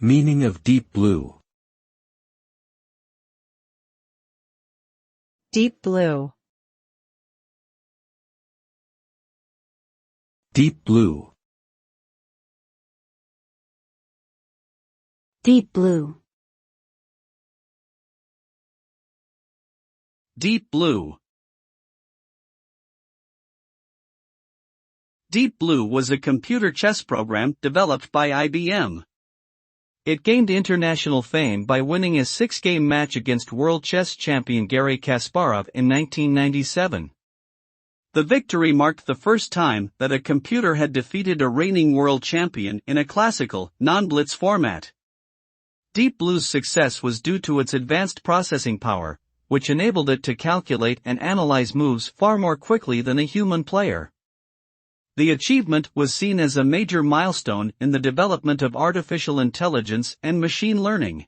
Meaning of deep blue. Deep blue. Deep blue. Deep blue. Deep blue. Deep Blue was a computer chess program developed by IBM. It gained international fame by winning a 6-game match against world chess champion Garry Kasparov in 1997. The victory marked the first time that a computer had defeated a reigning world champion in a classical, non-blitz format. Deep Blue's success was due to its advanced processing power, which enabled it to calculate and analyze moves far more quickly than a human player. The achievement was seen as a major milestone in the development of artificial intelligence and machine learning.